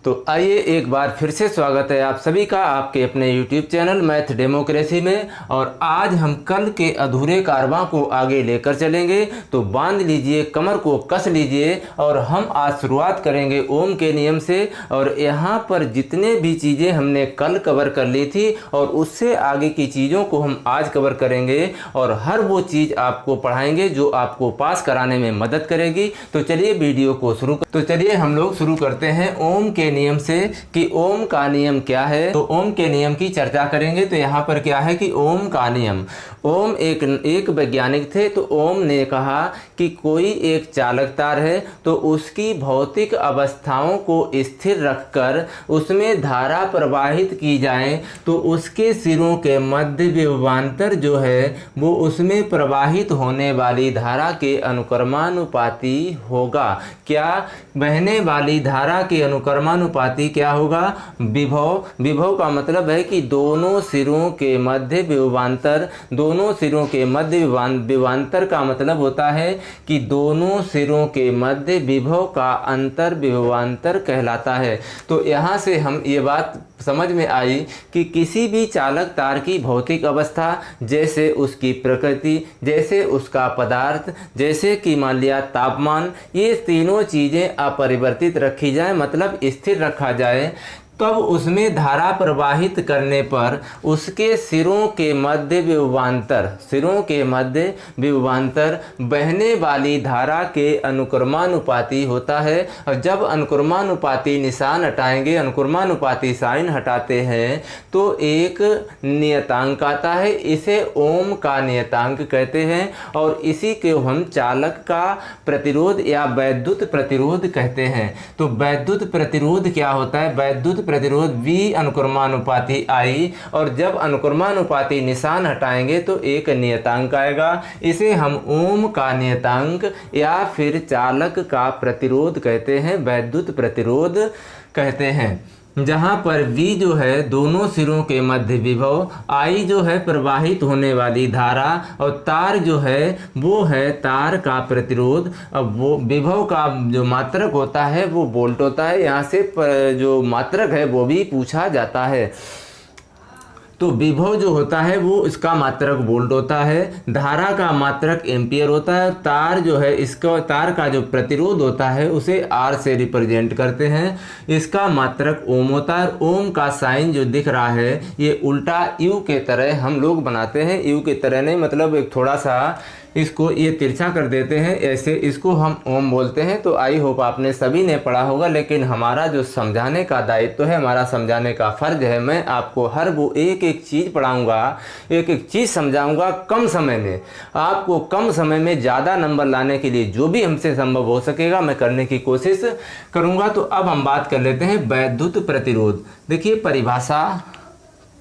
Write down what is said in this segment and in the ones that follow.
तो आइए एक बार फिर से स्वागत है आप सभी का आपके अपने YouTube चैनल मैथ डेमोक्रेसी में। और आज हम कल के अधूरे कारवां को आगे लेकर चलेंगे। तो बांध लीजिए, कमर को कस लीजिए और हम आज शुरुआत करेंगे ओम के नियम से। और यहाँ पर जितने भी चीज़ें हमने कल कवर कर ली थी और उससे आगे की चीज़ों को हम आज कवर करेंगे और हर वो चीज़ आपको पढ़ाएंगे जो आपको पास कराने में मदद करेगी। तो चलिए वीडियो को चलिए हम लोग शुरू करते हैं ओम के नियम से कि ओम का नियम क्या है। तो ओम के नियम की चर्चा करेंगे। तो यहाँ पर क्या है कि ओम का नियम, ओम एक वैज्ञानिक थे। तो ओम ने कहा कि कोई एक चालक तार है तो उसकी भौतिक अवस्थाओं को स्थिर रखकर उसमें धारा प्रवाहित की जाए तो उसके सिरों के मध्य विभवांतर जो है वो उसमें प्रवाहित होने वाली धारा के अनुक्रमानुपाती होगा। क्या? बहने वाली धारा के अनुक्रमानुपाती क्या होगा? विभव। विभव का मतलब है कि दोनों सिरों के मध्य विभवांतर, दोनों सिरों के मध्य विभवांतर का मतलब होता है कि दोनों सिरों के मध्य विभव का अंतर विभवांतर कहलाता है। तो यहाँ से हम ये बात समझ में आई कि किसी भी चालक तार की भौतिक अवस्था, जैसे उसकी प्रकृति, जैसे उसका पदार्थ, जैसे कि मान लिया तापमान, ये तीनों चीज़ें अपरिवर्तित रखी जाए, मतलब स्थिर रखा जाए, तब उसमें धारा प्रवाहित करने पर उसके सिरों के मध्य विभवांतर बहने वाली धारा के अनुक्रमानुपाती होता है। और जब अनुक्रमानुपाती निशान हटाएंगे, अनुक्रमानुपाती साइन हटाते हैं तो एक नियतांक आता है, इसे ओम का नियतांक कहते हैं। और इसी को हम चालक का प्रतिरोध या वैद्युत प्रतिरोध कहते हैं। तो वैद्युत प्रतिरोध क्या होता है? वैद्युत प्रतिरोध V अनुक्रमानुपाती I, और जब अनुक्रमानुपाती निशान हटाएंगे तो एक नियतांक आएगा, इसे हम ओम का नियतांक या फिर चालक का प्रतिरोध कहते हैं, वैद्युत प्रतिरोध कहते हैं। जहाँ पर V जो है दोनों सिरों के मध्य विभव, I जो है प्रवाहित होने वाली धारा, और तार जो है वो है तार का प्रतिरोध। अब वो विभव का जो मात्रक होता है वो वोल्ट होता है। यहाँ से जो मात्रक है वो भी पूछा जाता है। तो विभव जो होता है वो इसका मात्रक वोल्ट होता है, धारा का मात्रक एम्पियर होता है, तार जो है इसका तार का जो प्रतिरोध होता है उसे R से रिप्रेजेंट करते हैं, इसका मात्रक ओम होता है। ओम का साइन जो दिख रहा है ये उल्टा U के तरह हम लोग बनाते हैं, U के तरह नहीं, मतलब एक थोड़ा सा इसको ये तिरछा कर देते हैं, ऐसे इसको हम ओम बोलते हैं। तो आई होप आपने सभी ने पढ़ा होगा, लेकिन हमारा जो समझाने का दायित्व है, हमारा समझाने का फ़र्ज है, मैं आपको हर वो एक एक चीज़ पढ़ाऊंगा, एक एक चीज़ समझाऊंगा कम समय में। आपको कम समय में ज़्यादा नंबर लाने के लिए जो भी हमसे संभव हो सकेगा मैं करने की कोशिश करूँगा। तो अब हम बात कर लेते हैं वैद्युत प्रतिरोध। देखिए परिभाषा,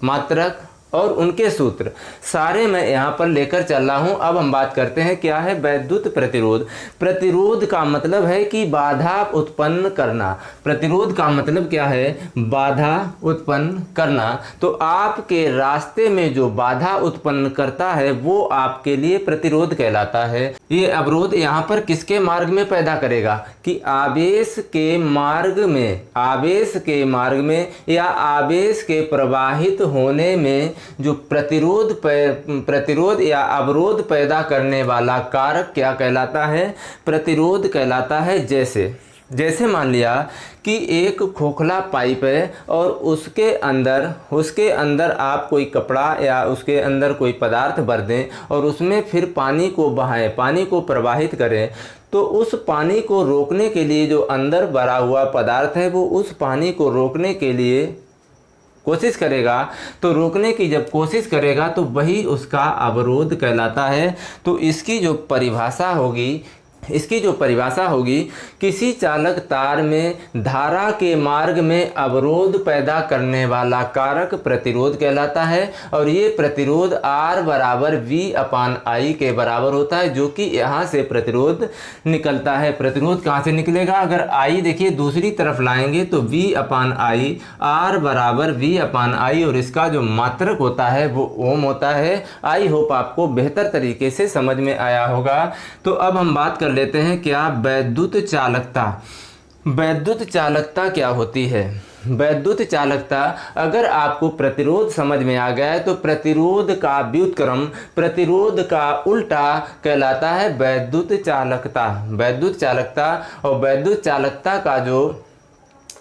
मात्रक और उनके सूत्र सारे मैं यहाँ पर लेकर चल रहा हूँ। अब हम बात करते हैं क्या है वैद्युत प्रतिरोध। प्रतिरोध का मतलब है कि बाधा उत्पन्न करना। प्रतिरोध का मतलब क्या है? बाधा उत्पन्न करना। तो आपके रास्ते में जो बाधा उत्पन्न करता है वो आपके लिए प्रतिरोध कहलाता है। ये अवरोध यहाँ पर किसके मार्ग में पैदा करेगा? कि आवेश के मार्ग में या आवेश के प्रवाहित होने में जो प्रतिरोध या अवरोध पैदा करने वाला कारक क्या कहलाता है? प्रतिरोध कहलाता है। जैसे मान लिया कि एक खोखला पाइप है और उसके अंदर आप कोई कपड़ा या उसके अंदर कोई पदार्थ भर दें और उसमें फिर पानी को बहाएं, पानी को प्रवाहित करें, तो उस पानी को रोकने के लिए जो अंदर भरा हुआ पदार्थ है वो उस पानी को रोकने के लिए कोशिश करेगा। तो रोकने की जब कोशिश करेगा तो वही उसका अवरोध कहलाता है। तो इसकी जो परिभाषा होगी किसी चालक तार में धारा के मार्ग में अवरोध पैदा करने वाला कारक प्रतिरोध कहलाता है। और ये प्रतिरोध R बराबर V/I के बराबर होता है, जो कि यहाँ से प्रतिरोध निकलता है। प्रतिरोध कहाँ से निकलेगा? अगर I देखिए दूसरी तरफ लाएंगे तो V/I, R बराबर V/I, और इसका जो मात्रक होता है वो ओम होता है। आई होप आपको बेहतर तरीके से समझ में आया होगा। तो अब हम बात कर लेते हैं क्या वैद्युत चालकता। वैद्युत चालकता क्या होती है? वैद्युत चालकता, अगर आपको प्रतिरोध समझ में आ गया है तो प्रतिरोध का व्युत्क्रम, प्रतिरोध का उल्टा कहलाता है वैद्युत चालकता। वैद्युत चालकता, और वैद्युत चालकता का जो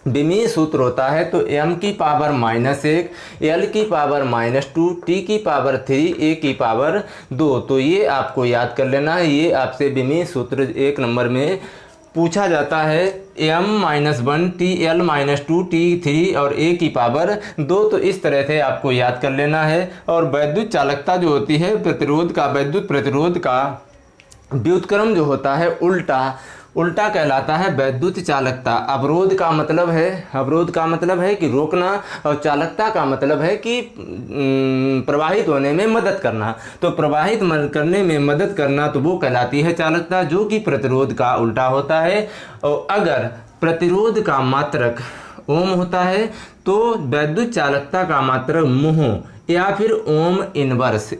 विमीय सूत्र होता है तो m की पावर -1, l की पावर -2, t की पावर 3, a की पावर 2। तो ये आपको याद कर लेना है। ये आपसे विमीय सूत्र 1 नंबर में पूछा जाता है। m-1 t l-2 t3 और a की पावर 2। तो इस तरह से आपको याद कर लेना है। और वैद्युत चालकता जो होती है, प्रतिरोध का, वैद्युत प्रतिरोध का व्युत्क्रम जो होता है उल्टा कहलाता है वैद्युत चालकता। अवरोध का मतलब है कि रोकना, और चालकता का मतलब है कि प्रवाहित होने में मदद करना। तो प्रवाहित करने में मदद करना तो वो कहलाती है चालकता, जो कि प्रतिरोध का उल्टा होता है। और अगर प्रतिरोध का मात्रक ओम होता है तो वैद्युत चालकता का मात्रक मोह या फिर ओम इनवर्स,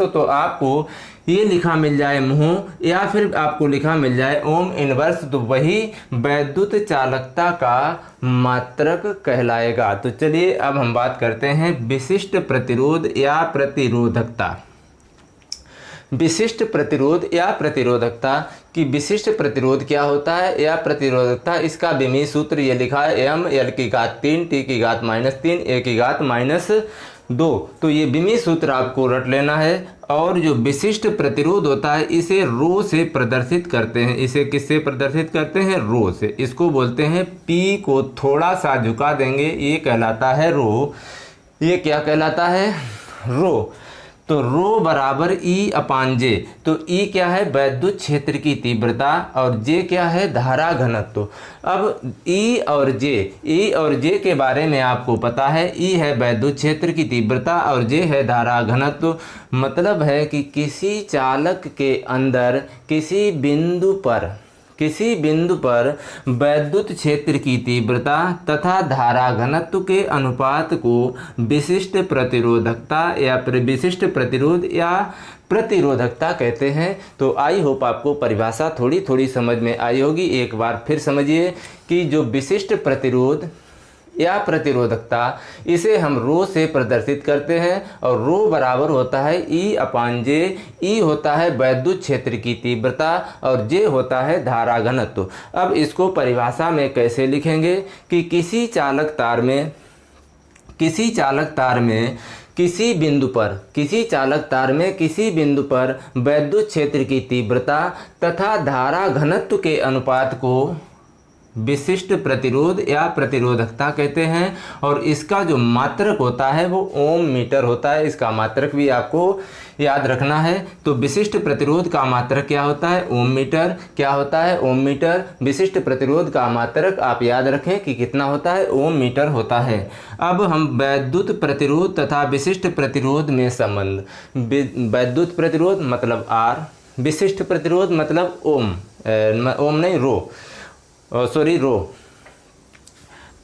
तो आपको ये लिखा मिल जाए मोह या फिर आपको लिखा मिल जाए ओम इनवर्स, तो वही वैद्युत चालकता का मात्रक कहलाएगा। तो चलिए अब हम बात करते हैं विशिष्ट प्रतिरोध या प्रतिरोधकता। विशिष्ट प्रतिरोध या प्रतिरोधकता की विशिष्ट प्रतिरोध क्या होता है या प्रतिरोधकता, इसका विमीय सूत्र ये लिखा है m l की घात 3 t की घात -3 a की घात -2। तो ये विमीय सूत्र आपको रट लेना है। और जो विशिष्ट प्रतिरोध होता है इसे रो से प्रदर्शित करते हैं। इसे किससे प्रदर्शित करते हैं? रो से। इसको बोलते हैं P को थोड़ा सा झुका देंगे, ये कहलाता है रो। ये क्या कहलाता है? रो। तो रो बराबर E/J। तो E क्या है? वैद्युत क्षेत्र की तीव्रता, और J क्या है? धारा घनत्व। अब E और J के बारे में आपको पता है। E है वैद्युत क्षेत्र की तीव्रता और J है धारा घनत्व। मतलब है कि किसी चालक के अंदर किसी बिंदु पर वैद्युत क्षेत्र की तीव्रता तथा धारा घनत्व के अनुपात को विशिष्ट प्रतिरोधकता या विशिष्ट प्रतिरोध या प्रतिरोधकता कहते हैं। तो आई होप आपको परिभाषा थोड़ी समझ में आई होगी। एक बार फिर समझिए कि जो विशिष्ट प्रतिरोध या प्रतिरोधकता, इसे हम रो से प्रदर्शित करते हैं, और रो बराबर होता है E/J। E होता है वैद्युत क्षेत्र की तीव्रता और J होता है धारा घनत्व। अब इसको परिभाषा में कैसे लिखेंगे कि किसी चालक तार में किसी बिंदु पर वैद्युत क्षेत्र की तीव्रता तथा धारा घनत्व के अनुपात को विशिष्ट प्रतिरोध या प्रतिरोधकता कहते हैं। और इसका जो मात्रक होता है वो ओम मीटर होता है। इसका मात्रक भी आपको याद रखना है। तो विशिष्ट प्रतिरोध का मात्रक क्या होता है? ओम मीटर। क्या होता है? ओम मीटर। विशिष्ट प्रतिरोध का मात्रक आप याद रखें कि कितना होता है? ओम मीटर होता है। अब हम वैद्युत प्रतिरोध तथा विशिष्ट प्रतिरोध में संबंध। वैद्युत प्रतिरोध मतलब R, विशिष्ट प्रतिरोध मतलब रो।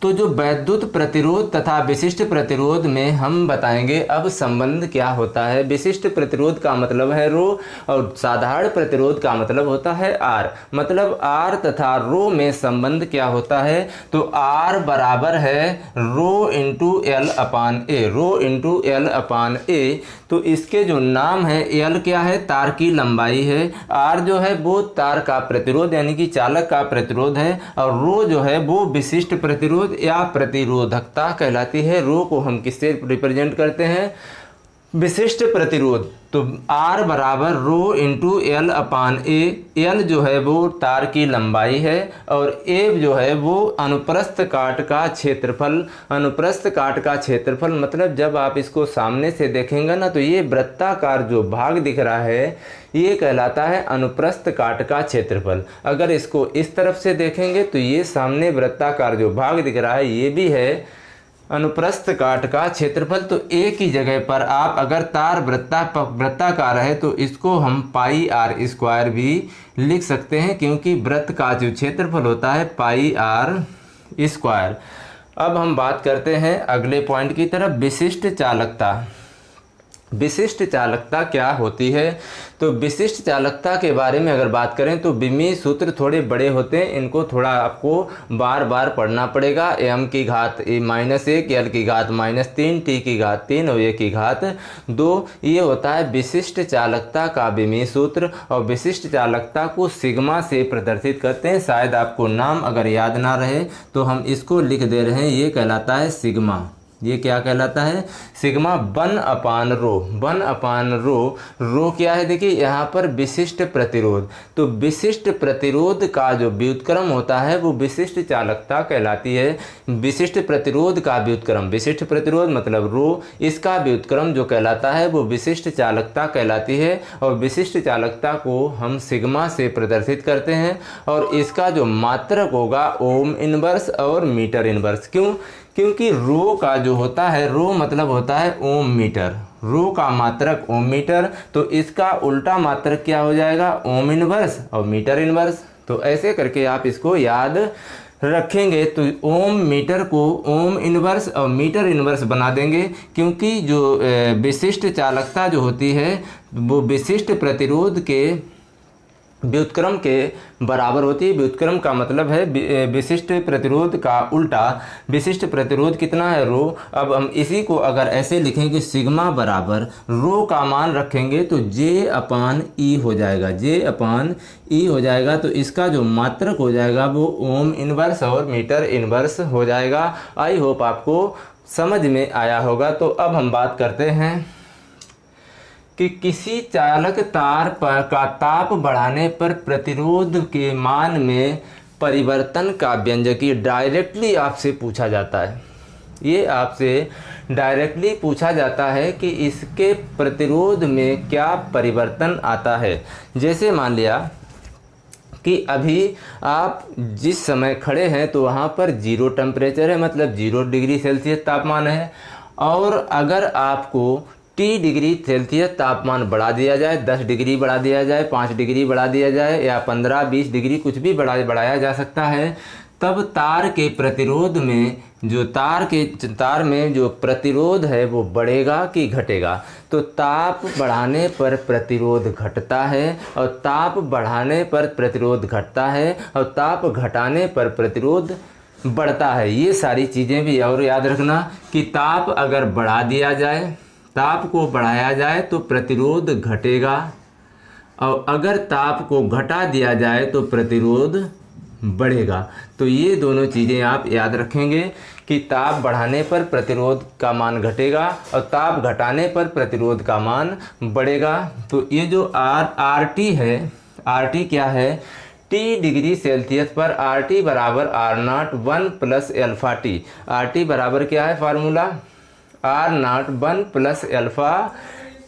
तो जो वैद्युत प्रतिरोध तथा विशिष्ट प्रतिरोध में हम बताएंगे अब संबंध क्या होता है। विशिष्ट प्रतिरोध का मतलब है रो, और साधारण प्रतिरोध का मतलब होता है R। मतलब R तथा रो में संबंध क्या होता है? तो R बराबर है रो इंटू L/A। तो इसके जो नाम है, L क्या है? तार की लंबाई है, R जो है वो तार का प्रतिरोध यानी कि चालक का प्रतिरोध है, और रो जो है वो विशिष्ट प्रतिरोध या प्रतिरोधकता कहलाती है। रो को हम किससे रिप्रेजेंट करते हैं? विशिष्ट प्रतिरोध। तो R बराबर रो इंटू L/A। L जो है वो तार की लंबाई है, और A जो है वो अनुप्रस्थ काट का क्षेत्रफल। मतलब जब आप इसको सामने से देखेंगे ना, तो ये वृत्ताकार जो भाग दिख रहा है ये कहलाता है अनुप्रस्थ काट का क्षेत्रफल। अगर इसको इस तरफ से देखेंगे तो ये सामने वृत्ताकार जो भाग दिख रहा है ये भी है अनुप्रस्थ काट का क्षेत्रफल। तो एक ही जगह पर आप अगर तार वृत्ताकार है तो इसको हम πr² भी लिख सकते हैं, क्योंकि वृत्त का जो क्षेत्रफल होता है πr²। अब हम बात करते हैं अगले पॉइंट की तरफ, विशिष्ट चालकता। विशिष्ट चालकता क्या होती है? तो विशिष्ट चालकता के बारे में अगर बात करें तो विमीय सूत्र थोड़े बड़े होते हैं, इनको थोड़ा आपको बार बार पढ़ना पड़ेगा। m की घात -1, l की घात -3, t की घात 3 और a की घात 2, ये होता है विशिष्ट चालकता का विमीय सूत्र। और विशिष्ट चालकता को सिग्मा से प्रदर्शित करते हैं। शायद आपको नाम अगर याद ना रहे तो हम इसको लिख दे रहे हैं, ये कहलाता है सिग्मा। ये क्या कहलाता है? सिग्मा 1/रो। 1/रो, रो क्या है? देखिए यहाँ पर विशिष्ट प्रतिरोध। तो विशिष्ट प्रतिरोध का जो व्युत्क्रम होता है वो विशिष्ट चालकता कहलाती है। विशिष्ट प्रतिरोध का व्युत्क्रम, विशिष्ट प्रतिरोध मतलब रो, इसका व्युत्क्रम जो कहलाता है वो विशिष्ट चालकता कहलाती है। और विशिष्ट चालकता को हम सिग्मा से प्रदर्शित करते हैं। और इसका जो मात्रक होगा ओम इनवर्स और मीटर इनवर्स। क्यों? क्योंकि रो का जो होता है, रो मतलब होता है ओम मीटर, रो का मात्रक ओम मीटर, तो इसका उल्टा मात्रक क्या हो जाएगा? ओम इनवर्स और मीटर इनवर्स। तो ऐसे करके आप इसको याद रखेंगे। तो ओम मीटर को ओम इनवर्स और मीटर इनवर्स बना देंगे, क्योंकि जो विशिष्ट चालकता जो होती है वो विशिष्ट प्रतिरोध के व्युत्क्रम के बराबर होती है। व्युत्क्रम का मतलब है विशिष्ट प्रतिरोध का उल्टा। विशिष्ट प्रतिरोध कितना है? रो। अब हम इसी को अगर ऐसे लिखेंगे सिग्मा बराबर रो का मान रखेंगे तो J/E हो जाएगा, J/E हो जाएगा। तो इसका जो मात्रक हो जाएगा वो ओम इनवर्स और मीटर इनवर्स हो जाएगा। आई होप आपको समझ में आया होगा। तो अब हम बात करते हैं कि किसी चालक तार पर का ताप बढ़ाने पर प्रतिरोध के मान में परिवर्तन का व्यंजकीय डायरेक्टली आपसे पूछा जाता है। ये आपसे डायरेक्टली पूछा जाता है कि इसके प्रतिरोध में क्या परिवर्तन आता है। जैसे मान लिया कि अभी आप जिस समय खड़े हैं तो वहाँ पर 0 टेम्परेचर है, मतलब 0 डिग्री सेल्सियस तापमान है। और अगर आपको T डिग्री सेल्सियस तापमान बढ़ा दिया जाए, 10 डिग्री बढ़ा दिया जाए, 5 डिग्री बढ़ा दिया जाए या 15-20 डिग्री कुछ भी बढ़ाया जा सकता है, तब तार के प्रतिरोध में जो तार में जो प्रतिरोध है वो बढ़ेगा कि घटेगा? तो ताप बढ़ाने पर प्रतिरोध घटता है और ताप बढ़ाने पर प्रतिरोध घटता है और ताप घटाने पर प्रतिरोध बढ़ता है। ये सारी चीज़ें भी और याद रखना कि ताप अगर बढ़ा दिया जाए, ताप को बढ़ाया जाए तो प्रतिरोध घटेगा, और अगर ताप को घटा दिया जाए तो प्रतिरोध बढ़ेगा। तो ये दोनों चीज़ें आप याद रखेंगे कि ताप बढ़ाने पर प्रतिरोध का मान घटेगा और ताप घटाने पर प्रतिरोध का मान बढ़ेगा। तो ये जो RT है, RT क्या है? T डिग्री सेल्सियस पर RT बराबर R0 1 plus alpha T। RT बराबर क्या है formula? R0 1 plus alpha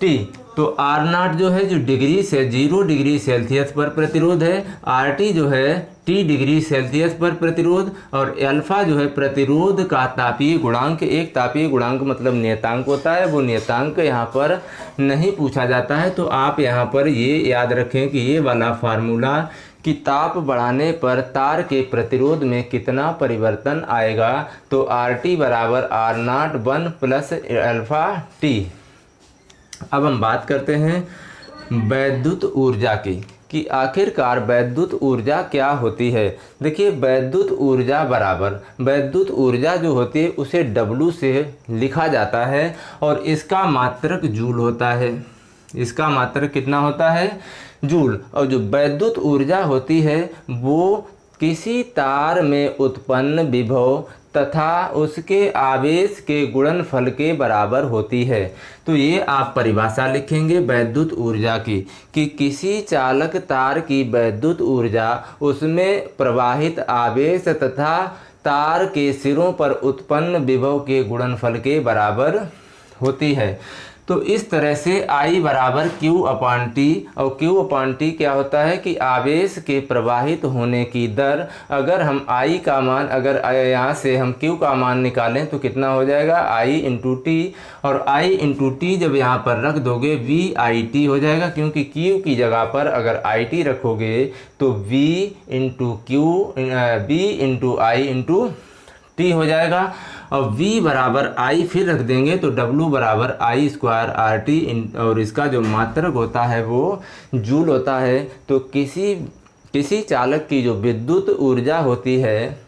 T। तो R0 जो है जो डिग्री से 0 डिग्री सेल्सियस पर प्रतिरोध है, RT जो है T डिग्री सेल्सियस पर प्रतिरोध, और अल्फ़ा जो है प्रतिरोध का तापीय गुणांक। एक तापीय गुणांक मतलब नियतांक होता है, वो नियतांक यहाँ पर नहीं पूछा जाता है। तो आप यहाँ पर ये याद रखें कि ये वाला फार्मूला कि ताप बढ़ाने पर तार के प्रतिरोध में कितना परिवर्तन आएगा, तो RT बराबर R0 1 प्लस अल्फ़ा T। अब हम बात करते हैं वैद्युत ऊर्जा की कि आखिरकार वैद्युत ऊर्जा क्या होती है। देखिए वैद्युत ऊर्जा बराबर, वैद्युत ऊर्जा जो होती है उसे W से लिखा जाता है और इसका मात्रक जूल होता है। इसका मात्रक कितना होता है? जूल। और जो वैद्युत ऊर्जा होती है वो किसी तार में उत्पन्न विभव तथा उसके आवेश के गुणनफल के बराबर होती है। तो ये आप परिभाषा लिखेंगे वैद्युत ऊर्जा की कि किसी चालक तार की वैद्युत ऊर्जा उसमें प्रवाहित आवेश तथा तार के सिरों पर उत्पन्न विभव के गुणनफल के बराबर होती है। तो इस तरह से I बराबर Q/T, और Q/T क्या होता है कि आवेश के प्रवाहित होने की दर। अगर हम I का मान, अगर यहाँ से हम Q का मान निकालें तो कितना हो जाएगा? I/T, और I/T जब यहाँ पर रख दोगे VIT हो जाएगा, क्योंकि Q की जगह पर अगर IT रखोगे तो V/I/T हो जाएगा। और V बराबर I फिर रख देंगे तो W बराबर I स्क्वायर RT और इसका जो मात्रक होता है वो जूल होता है। तो किसी चालक की जो विद्युत ऊर्जा होती है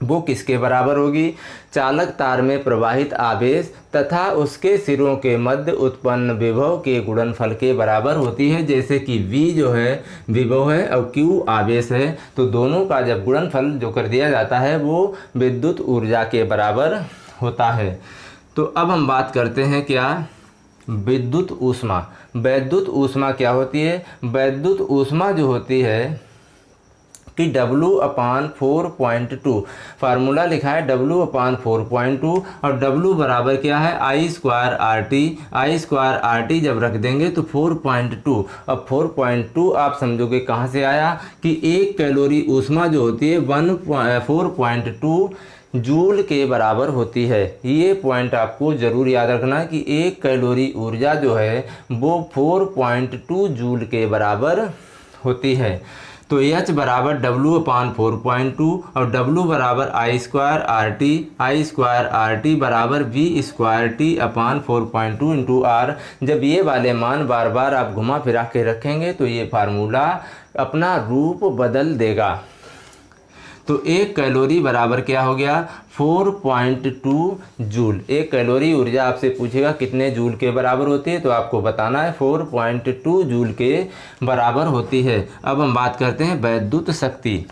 वो किसके बराबर होगी? चालक तार में प्रवाहित आवेश तथा उसके सिरों के मध्य उत्पन्न विभव के गुणनफल के बराबर होती है। जैसे कि V जो है विभव है और Q आवेश है, तो दोनों का जब गुणनफल जो कर दिया जाता है वो विद्युत ऊर्जा के बराबर होता है। तो अब हम बात करते हैं क्या? विद्युत ऊष्मा। वैद्युत ऊष्मा क्या होती है? वैद्युत ऊष्मा जो होती है कि W/4.2 फार्मूला लिखा है W/4.2 और W बराबर क्या है? I square RT। I square RT जब रख देंगे तो 4.2। अब 4.2 आप समझोगे कहाँ से आया कि 1 कैलोरी ऊष्मा जो होती है 4.2 जूल के बराबर होती है। ये पॉइंट आपको ज़रूर याद रखना है कि 1 कैलोरी ऊर्जा जो है वो 4.2 जूल के बराबर होती है। तो H बराबर W/4.2 और W बराबर I स्क्वायर RT बराबर V square T/4.2 into R। जब ये वाले मान बार बार आप घुमा फिरा के रखेंगे तो ये फार्मूला अपना रूप बदल देगा। तो 1 कैलोरी बराबर क्या हो गया? 4.2 जूल। 1 कैलोरी ऊर्जा आपसे पूछेगा कितने जूल के बराबर होती है, तो आपको बताना है 4.2 जूल के बराबर होती है। अब हम बात करते हैं वैद्युत शक्ति।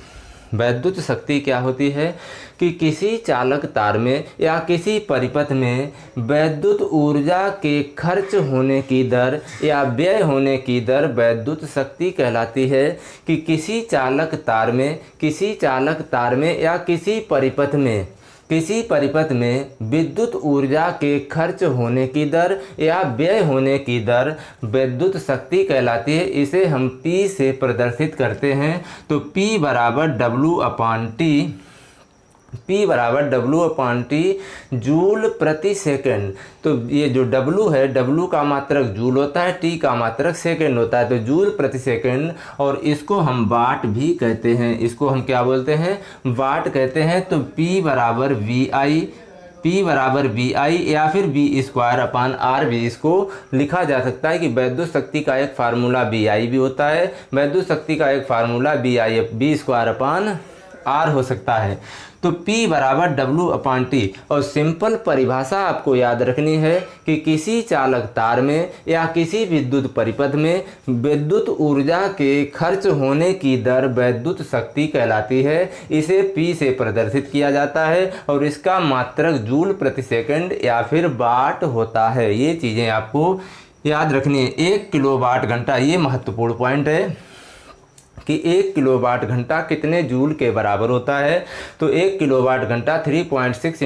वैद्युत शक्ति क्या होती है कि किसी चालक तार में या किसी परिपथ में वैद्युत ऊर्जा के खर्च होने की दर या व्यय होने की दर वैद्युत शक्ति कहलाती है। कि किसी चालक तार में या किसी परिपथ में विद्युत ऊर्जा के खर्च होने की दर या व्यय होने की दर विद्युत शक्ति कहलाती है। इसे हम P से प्रदर्शित करते हैं। तो P बराबर W/T जूल प्रति सेकंड। तो ये जो W है, W का मात्रक जूल होता है, T का मात्रक सेकंड होता है। तो जूल प्रति सेकंड, और इसको हम वाट भी कहते हैं। इसको हम क्या बोलते हैं? वाट कहते हैं। तो P बराबर VI या फिर V स्क्वायर अपान R भी इसको लिखा जा सकता है कि वैद्युत शक्ति का एक फार्मूला VI भी होता है, वैद्युत शक्ति का एक formula V square upon R हो सकता है। तो P बराबर W/T। और सिंपल परिभाषा आपको याद रखनी है कि किसी चालक तार में या किसी विद्युत परिपथ में विद्युत ऊर्जा के खर्च होने की दर वैद्युत शक्ति कहलाती है। इसे P से प्रदर्शित किया जाता है और इसका मात्रक जूल प्रति सेकंड या फिर वाट होता है। ये चीज़ें आपको याद रखनी है। 1 किलोवाट घंटा, ये महत्वपूर्ण पॉइंट है कि 1 किलोवाट घंटा कितने जूल के बराबर होता है। तो 1 किलोवाट घंटा 3.6 ×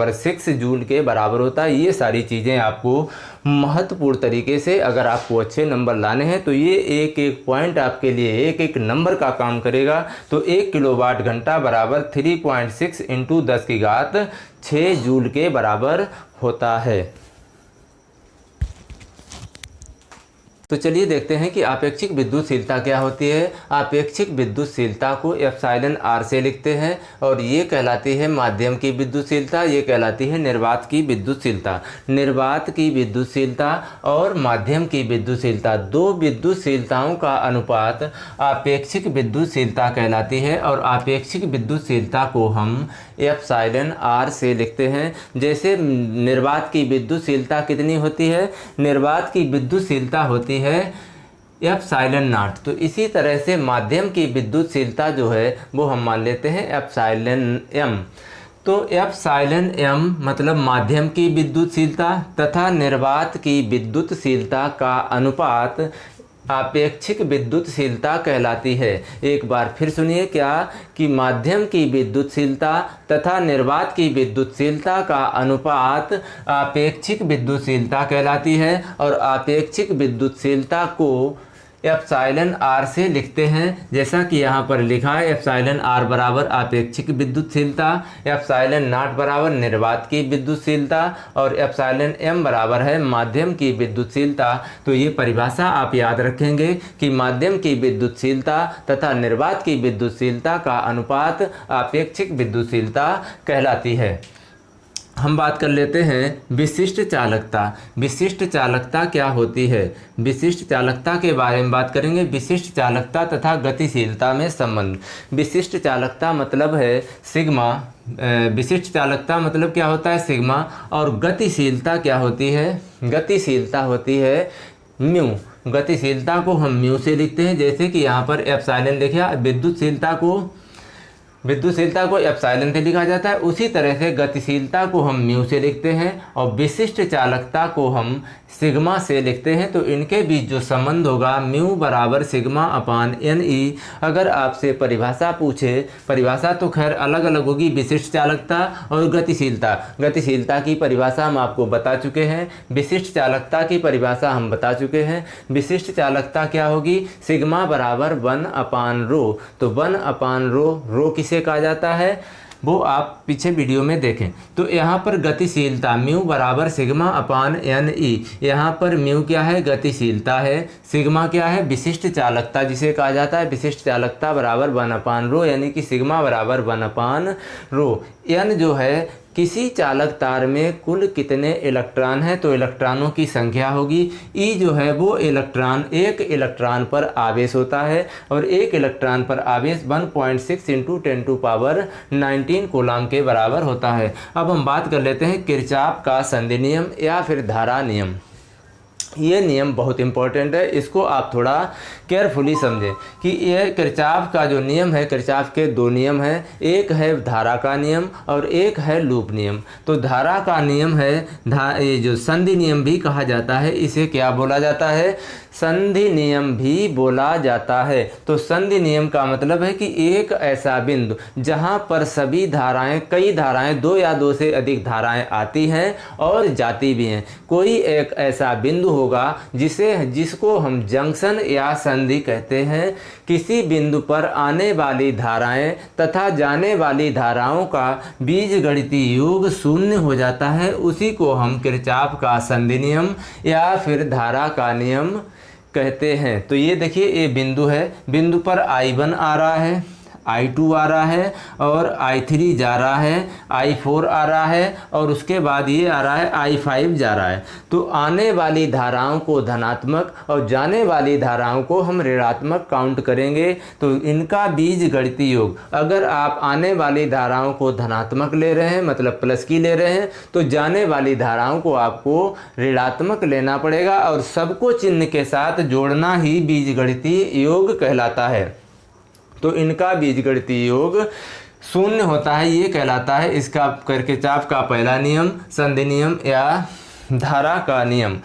10⁶ जूल के बराबर होता है। ये सारी चीज़ें आपको महत्वपूर्ण तरीके से अगर आपको अच्छे नंबर लाने हैं तो ये एक एक पॉइंट आपके लिए एक एक नंबर का काम करेगा। तो 1 किलोवाट घंटा बराबर 3.6 × 10⁶ जूल के बराबर होता है। तो चलिए देखते हैं कि आपेक्षिक विद्युतशीलता क्या होती है। आपेक्षिक विद्युतशीलता को एप्सिलॉन R से लिखते हैं और ये कहलाती है माध्यम की विद्युतशीलता, ये कहलाती है निर्वात की विद्युतशीलता। निर्वात की विद्युतशीलता और माध्यम की विद्युतशीलता, दो विद्युतशीलताओं का अनुपात आपेक्षिक विद्युतशीलता कहलाती है। और आपेक्षिक विद्युतशीलता को हम एप्सिलॉन R से लिखते हैं। जैसे निर्वात की विद्युतशीलता कितनी होती है? निर्वात की विद्युतशीलता होती है एप्सिलॉन0। तो इसी तरह से माध्यम की विद्युतशीलता जो है वो हम मान लेते हैं एप्सिलॉन m। तो एप्सिलॉन m मतलब माध्यम की विद्युतशीलता तथा निर्वात की विद्युतशीलता का अनुपात आपेक्षिक विद्युतशीलता कहलाती है। एक बार फिर सुनिए क्या कि माध्यम की विद्युतशीलता तथा निर्वात की विद्युतशीलता का अनुपात आपेक्षिक विद्युतशीलता कहलाती है। और आपेक्षिक विद्युतशीलता को एप्सिलॉन R से लिखते हैं, जैसा कि यहाँ पर लिखा है एप्सिलॉन R बराबर आपेक्षिक विद्युतशीलता, एप्सिलॉन0 बराबर निर्वात की विद्युतशीलता और एप्सिलॉन m बराबर है माध्यम की विद्युतशीलता। तो ये परिभाषा आप याद रखेंगे कि माध्यम की विद्युतशीलता तथा निर्वात की विद्युतशीलता का अनुपात आपेक्षिक विद्युतशीलता कहलाती है। हम बात कर लेते हैं विशिष्ट चालकता। विशिष्ट चालकता क्या होती है? विशिष्ट चालकता के बारे में बात करेंगे। विशिष्ट चालकता तथा गतिशीलता में संबंध। विशिष्ट चालकता मतलब है सिग्मा। विशिष्ट चालकता मतलब क्या होता है? सिग्मा। और गतिशीलता क्या होती है? गतिशीलता होती है म्यू। गतिशीलता को हम म्यू से लिखते हैं, जैसे कि यहाँ पर एप्सिलॉन लिखा। विद्युतशीलता को एप्सिलॉन से लिखा जाता है, उसी तरह से गतिशीलता को हम म्यू से लिखते हैं और विशिष्ट चालकता को हम सिग्मा से लिखते हैं। तो इनके बीच जो संबंध होगा म्यू बराबर सिग्मा अपान एन ई। अगर आपसे परिभाषा पूछे, परिभाषा तो खैर अलग अलग होगी, विशिष्ट चालकता और गतिशीलता। गतिशीलता की परिभाषा हम आपको बता चुके हैं, विशिष्ट चालकता की परिभाषा हम बता चुके हैं। विशिष्ट चालकता क्या होगी? सिग्मा बराबर 1 अपान रो। तो 1 अपान रो किसे कहा जाता है वो आप पीछे वीडियो में देखें। तो यहाँ पर गतिशीलता म्यू बराबर सिग्मा अपान एन ई। यहाँ पर म्यू क्या है? गतिशीलता है। सिग्मा क्या है? विशिष्ट चालकता जिसे कहा जाता है। विशिष्ट चालकता बराबर 1 अपान रो, यानी कि सिग्मा बराबर 1 अपान रो। एन जो है किसी चालक तार में कुल कितने इलेक्ट्रॉन हैं, तो इलेक्ट्रॉनों की संख्या होगी। ई जो है वो इलेक्ट्रॉन, एक इलेक्ट्रॉन पर आवेश होता है और एक इलेक्ट्रॉन पर आवेश 1.6 × 10⁻19 कूलम के बराबर होता है। अब हम बात कर लेते हैं किरचॉफ का संधि नियम या फिर धारा नियम। ये नियम बहुत इंपॉर्टेंट है, इसको आप थोड़ा केयरफुली समझें कि ये किरचॉफ का जो नियम है, किरचॉफ के 2 नियम हैं, एक है धारा का नियम और एक है लूप नियम। तो धारा का नियम है ये जो संधि नियम भी कहा जाता है, इसे क्या बोला जाता है? संधि नियम भी बोला जाता है। तो संधि नियम का मतलब है कि एक ऐसा बिंदु जहां पर सभी धाराएं, कई धाराएं, 2 या 2 से अधिक धाराएं आती हैं और जाती भी हैं, कोई एक ऐसा बिंदु होगा जिसको हम जंक्शन या संधि कहते हैं। किसी बिंदु पर आने वाली धाराएं तथा जाने वाली धाराओं का बीजगणितीय योग 0 हो जाता है, उसी को हम किरचॉफ का संधि नियम या फिर धारा का नियम कहते हैं। तो ये देखिए, ये बिंदु है, बिंदु पर I1 आ रहा है, I2 आ रहा है और I3 जा रहा है, I4 आ रहा है और उसके बाद ये आ रहा है I5 जा रहा है। तो आने वाली धाराओं को धनात्मक और जाने वाली धाराओं को हम ऋणात्मक काउंट करेंगे। तो इनका बीजगणितीय योग, अगर आप आने वाली धाराओं को धनात्मक ले रहे हैं, मतलब प्लस की ले रहे हैं, तो जाने वाली धाराओं को आपको ऋणात्मक लेना पड़ेगा और सबको चिन्ह के साथ जोड़ना ही बीजगणितीय योग कहलाता है। तो इनका बीजगणितीय योग 0 होता है, ये कहलाता है इसका किरचॉफ का पहला नियम, संधि नियम या धारा का नियम।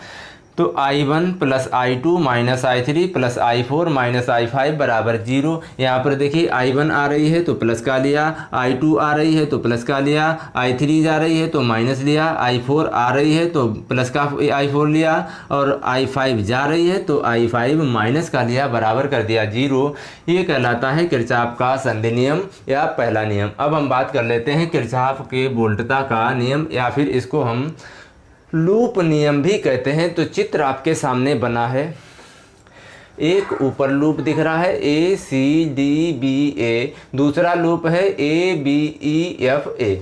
तो I1 + I2 - I3 + I4 - I5 बराबर 0। यहाँ पर देखिए I1 आ रही है तो प्लस का लिया, I2 आ रही है तो प्लस का लिया, I3 जा रही है तो माइनस लिया, I4 आ रही है तो प्लस का I4 लिया और I5 जा रही है तो I5 माइनस का लिया, बराबर कर दिया 0। ये कहलाता है किरचॉफ का संधि नियम या पहला नियम। अब हम बात कर लेते हैं किरचॉफ के वोल्टता का नियम या फिर इसको हम लूप नियम भी कहते हैं। तो चित्र आपके सामने बना है, एक ऊपर लूप दिख रहा है ACDBA, दूसरा लूप है ABEFA।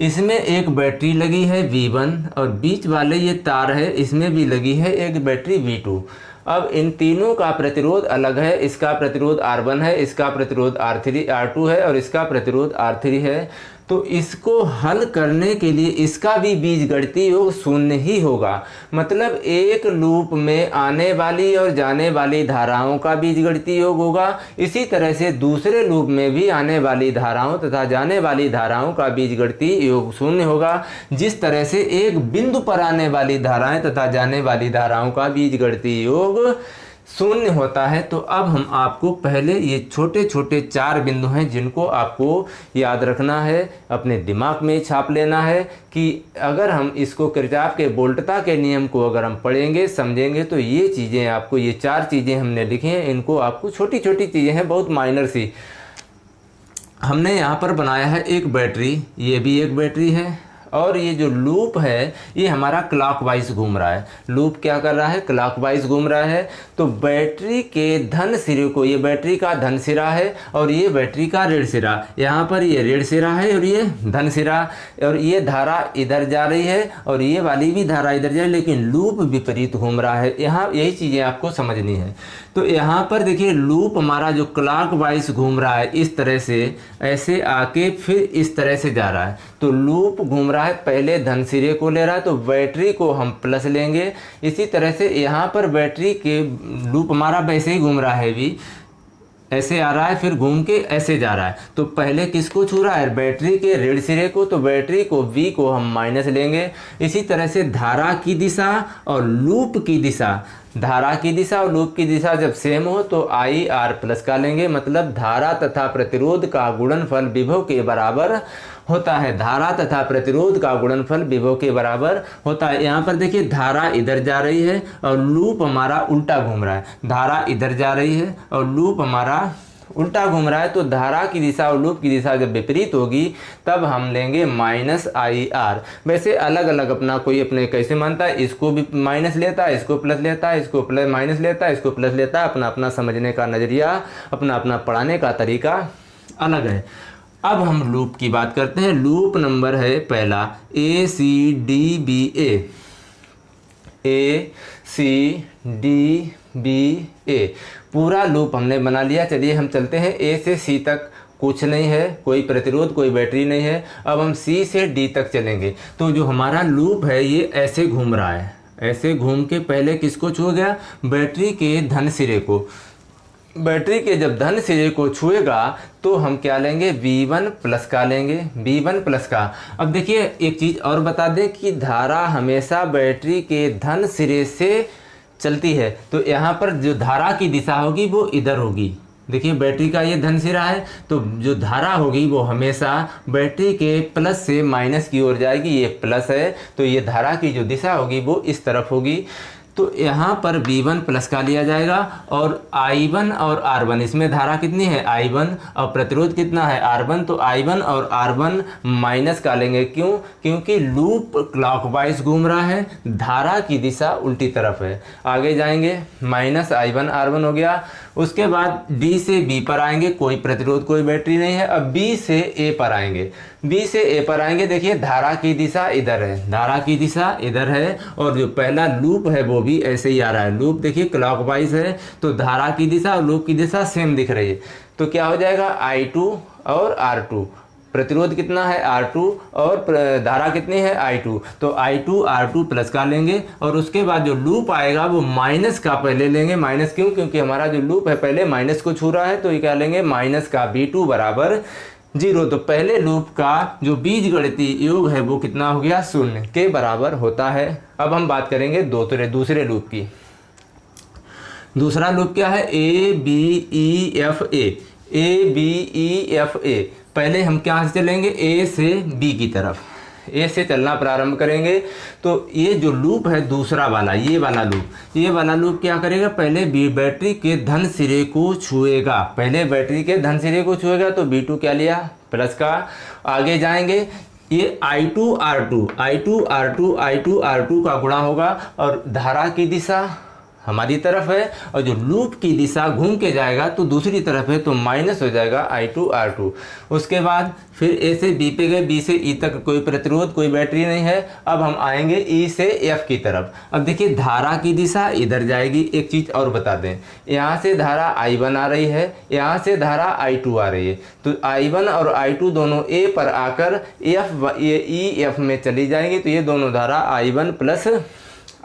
इसमें एक बैटरी लगी है V1 और बीच वाले ये तार है, इसमें भी लगी है एक बैटरी V2। अब इन तीनों का प्रतिरोध अलग है, इसका प्रतिरोध R1 है, इसका प्रतिरोध R2 है और इसका प्रतिरोध R3 है। तो इसको हल करने के लिए इसका भी बीजगणितीय योग 0 ही होगा। मतलब एक लूप में आने वाली और जाने वाली धाराओं का बीजगणितीय योग होगा, इसी तरह से दूसरे लूप में भी आने वाली धाराओं तथा जाने वाली धाराओं का बीजगणितीय योग 0 होगा। जिस तरह से एक बिंदु पर आने वाली धाराएं तथा जाने वाली धाराओं का बीजगणितीय योग 0 होता है। तो अब हम आपको पहले ये छोटे छोटे 4 बिंदु हैं जिनको आपको याद रखना है, अपने दिमाग में छाप लेना है कि अगर हम इसको किरचॉफ के वोल्टता के नियम को अगर हम पढ़ेंगे, समझेंगे, तो ये चीज़ें आपको, ये 4 चीज़ें हमने लिखी हैं, इनको आपको छोटी छोटी चीज़ें हैं, बहुत माइनर सी। हमने यहाँ पर बनाया है एक बैटरी, ये भी एक बैटरी है और ये जो लूप है ये हमारा क्लॉकवाइज घूम रहा है। लूप क्या कर रहा है, क्लॉकवाइज घूम रहा है। तो बैटरी के धन सिरे को, ये बैटरी का धन सिरा है और ये बैटरी का ऋण सिरा, यहाँ पर ये ऋण सिरा है और ये धन सिरा, और ये धारा इधर जा रही है और ये वाली भी धारा इधर जा रही है, लेकिन लूप विपरीत घूम रहा है। यहाँ यही चीज़ें आपको समझनी है। तो यहाँ पर देखिए लूप हमारा जो क्लॉकवाइज घूम रहा है इस तरह से, ऐसे आके फिर इस तरह से जा रहा है। तो लूप घूम रहा है, पहले धन सिरे को ले रहा है तो बैटरी को हम प्लस लेंगे। इसी तरह से यहाँ पर बैटरी के लूप हमारा वैसे ही घूम रहा है, भी ऐसे आ रहा है फिर घूम के ऐसे जा रहा है। तो पहले किसको छू रहा है, बैटरी के ऋण सिरे को, तो बैटरी को V को हम माइनस लेंगे। इसी तरह से धारा की दिशा और लूप की दिशा, धारा की दिशा और लूप की दिशा जब सेम हो तो IR प्लस का लेंगे, मतलब धारा तथा प्रतिरोध का गुणनफल विभव के बराबर होता है। धारा तथा प्रतिरोध का गुणनफल विभव के बराबर होता है। यहाँ पर देखिए धारा इधर जा रही है और लूप हमारा उल्टा घूम रहा है। धारा इधर जा रही है और लूप हमारा उल्टा घूम रहा है। तो धारा की दिशा और लूप की दिशा जब विपरीत होगी तब हम लेंगे -IR। वैसे अलग अलग अपना कोई अपने कैसे मानता है, इसको भी माइनस लेता है, इसको प्लस लेता है, इसको प्लस माइनस लेता है, इसको प्लस लेता है। अपना अपना समझने का नज़रिया, अपना अपना पढ़ाने का तरीका अलग है। अब हम लूप की बात करते हैं। लूप नंबर है पहला ACDBA, ACDBA पूरा लूप हमने बना लिया। चलिए हम चलते हैं A से C तक, कुछ नहीं है, कोई प्रतिरोध कोई बैटरी नहीं है। अब हम C से D तक चलेंगे। तो जो हमारा लूप है ये ऐसे घूम रहा है, ऐसे घूम के पहले किसको छू गया, बैटरी के धन सिरे को। बैटरी के जब धन सिरे को छुएगा तो हम क्या लेंगे, V1 प्लस का लेंगे, V1 प्लस का। अब देखिए एक चीज़ और बता दें कि धारा हमेशा बैटरी के धन सिरे से चलती है। तो यहाँ पर जो धारा की दिशा होगी वो इधर होगी। देखिए बैटरी का ये धन सिरा है तो जो धारा होगी वो हमेशा बैटरी के प्लस से माइनस की ओर जाएगी। ये प्लस है तो ये धारा की जो दिशा होगी वो इस तरफ होगी। तो यहाँ पर V1 प्लस का लिया जाएगा और I1 और R1, इसमें धारा कितनी है I1 और प्रतिरोध कितना है R1, तो I1 और R1 माइनस का लेंगे। क्यों, क्योंकि लूप क्लॉकवाइज घूम रहा है, धारा की दिशा उल्टी तरफ है। आगे जाएंगे -I1 R1 हो गया। उसके बाद D से B पर आएंगे, कोई प्रतिरोध कोई बैटरी नहीं है। अब B से A पर आएंगे, B से A पर आएंगे। देखिए धारा की दिशा इधर है, धारा की दिशा इधर है और जो पहला लूप है वो भी ऐसे ही आ रहा है। लूप देखिए क्लॉकवाइज है तो धारा की दिशा और लूप की दिशा सेम दिख रही है। तो क्या हो जाएगा I2 और R2, प्रतिरोध कितना है R2 और धारा कितनी है I2, तो I2 R2 प्लस का लेंगे। और उसके बाद जो लूप आएगा वो माइनस का पहले लेंगे। माइनस क्यों, क्योंकि हमारा जो लूप है पहले माइनस को छू रहा है, तो ये क्या लेंगे माइनस का V2 बराबर 0। तो पहले लूप का जो बीजगणितीय योग है वो कितना हो गया, 0 के बराबर होता है। अब हम बात करेंगे दूसरे लूप की। दूसरा लूप क्या है, ABEFA, ABEFA। पहले हम क्या से चलेंगे, A से B की तरफ, A से चलना प्रारंभ करेंगे। तो ये जो लूप है दूसरा वाला, ये वाला लूप क्या करेगा, पहले बैटरी के धन सिरे को छुएगा। पहले बैटरी के धन सिरे को छुएगा तो B2 क्या लिया, प्लस का। आगे जाएंगे ये I2 R2 का गुणा होगा और धारा की दिशा हमारी तरफ है और जो लूप की दिशा घूम के जाएगा तो दूसरी तरफ है, तो माइनस हो जाएगा I2 R2। उसके बाद फिर A से B पे गए, B से E तक कोई प्रतिरोध कोई बैटरी नहीं है। अब हम आएंगे E से F की तरफ। अब देखिए धारा की दिशा इधर जाएगी। एक चीज़ और बता दें, यहाँ से धारा I1 आ रही है, यहाँ से धारा I2 आ रही है। तो I1 और I2 दोनों A पर आकर EF में चली जाएंगी। तो ये दोनों धारा I1 प्लस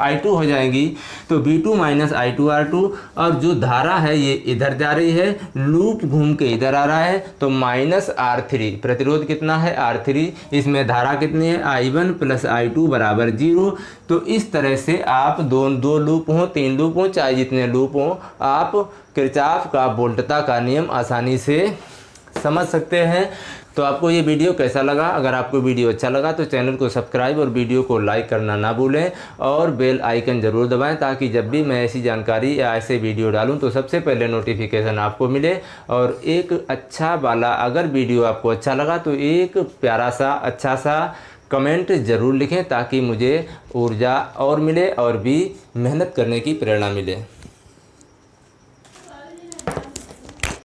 I2 हो जाएंगी। तो V2 माइनस I2 R2। और जो धारा है ये इधर जा रही है, लूप घूम के इधर आ रहा है, तो माइनस R3। प्रतिरोध कितना है R3, इसमें धारा कितनी है I1 प्लस I2 बराबर 0। तो इस तरह से आप दो लूप हों, 3 लूप हों, चाहे जितने लूप हों, आप किरचॉफ का वोल्टता का नियम आसानी से समझ सकते हैं। तो आपको ये वीडियो कैसा लगा, अगर आपको वीडियो अच्छा लगा तो चैनल को सब्सक्राइब और वीडियो को लाइक करना ना भूलें और बेल आइकन ज़रूर दबाएं, ताकि जब भी मैं ऐसी जानकारी या ऐसे वीडियो डालूं तो सबसे पहले नोटिफिकेशन आपको मिले। और एक अच्छा वाला, अगर वीडियो आपको अच्छा लगा तो एक प्यारा सा अच्छा सा कमेंट ज़रूर लिखें ताकि मुझे ऊर्जा और मिले और भी मेहनत करने की प्रेरणा मिले।